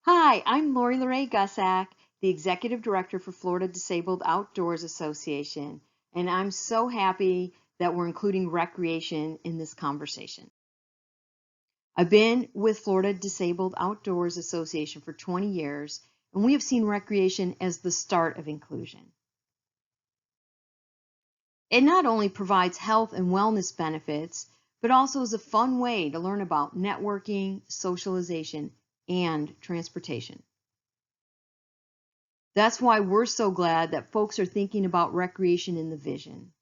Hi, I'm Lori Lorraine Gussack, the Executive Director for Florida Disabled Outdoors Association, and I'm so happy that we're including recreation in this conversation. I've been with Florida Disabled Outdoors Association for 20 years, and we have seen recreation as the start of inclusion. It not only provides health and wellness benefits, but also is a fun way to learn about networking, socialization, and transportation. That's why we're so glad that folks are thinking about recreation in the vision.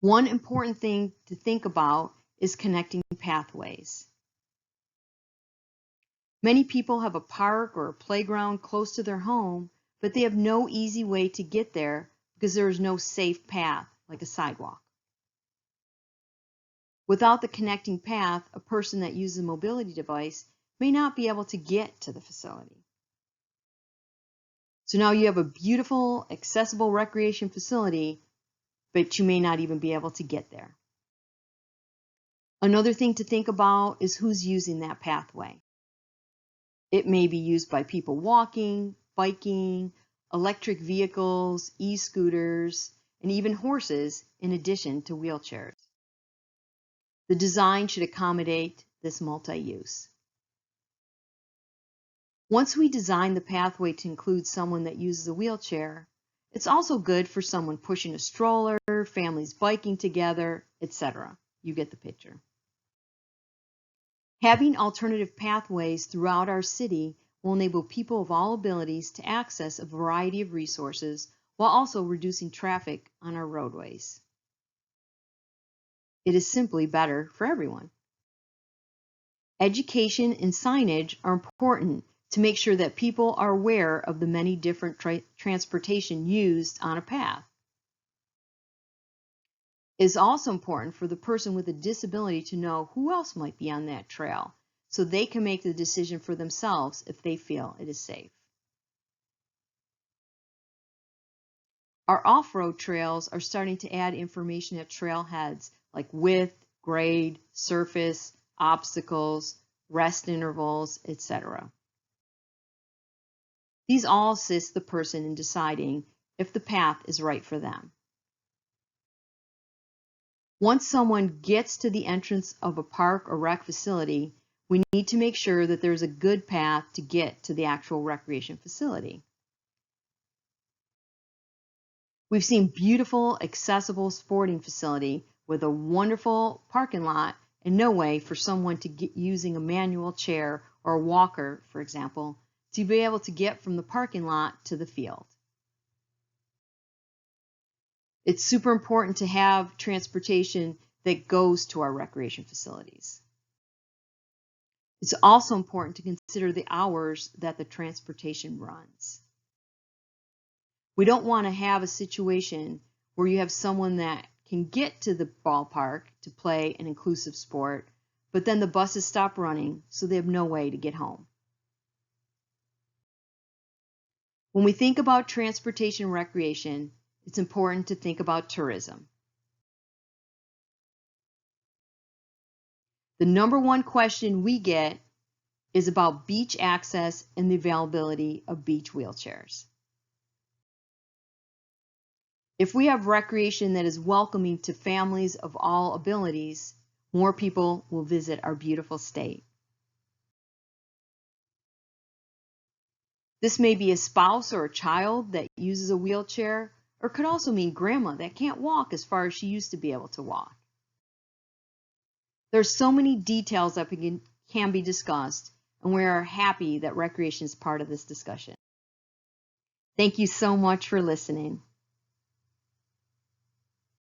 One important thing to think about is connecting pathways. Many people have a park or a playground close to their home, but they have no easy way to get there because there is no safe path like a sidewalk. Without the connecting path, a person that uses a mobility device may not be able to get to the facility. So now you have a beautiful, accessible recreation facility, but you may not even be able to get there. Another thing to think about is who's using that pathway. It may be used by people walking, biking, electric vehicles, e-scooters, and even horses, in addition to wheelchairs. The design should accommodate this multi-use. Once we design the pathway to include someone that uses a wheelchair, it's also good for someone pushing a stroller, families biking together, etc. You get the picture. Having alternative pathways throughout our city will enable people of all abilities to access a variety of resources while also reducing traffic on our roadways. It is simply better for everyone. Education and signage are important to make sure that people are aware of the many different transportation used on a path. It is also important for the person with a disability to know who else might be on that trail, so they can make the decision for themselves if they feel it is safe. Our off-road trails are starting to add information at trailheads like width, grade, surface, obstacles, rest intervals, etc. These all assist the person in deciding if the path is right for them. Once someone gets to the entrance of a park or rec facility, we need to make sure that there's a good path to get to the actual recreation facility. We've seen beautiful, accessible sporting facility with a wonderful parking lot and no way for someone to get using a manual chair or a walker, for example, to be able to get from the parking lot to the field. It's super important to have transportation that goes to our recreation facilities. It's also important to consider the hours that the transportation runs. We don't want to have a situation where you have someone that can get to the ballpark to play an inclusive sport, but then the buses stop running, so they have no way to get home. When we think about transportation and recreation, it's important to think about tourism. The number one question we get is about beach access and the availability of beach wheelchairs. If we have recreation that is welcoming to families of all abilities, more people will visit our beautiful state. This may be a spouse or a child that uses a wheelchair, or could also mean grandma that can't walk as far as she used to be able to walk. There's so many details that can be discussed, and we are happy that recreation is part of this discussion. Thank you so much for listening.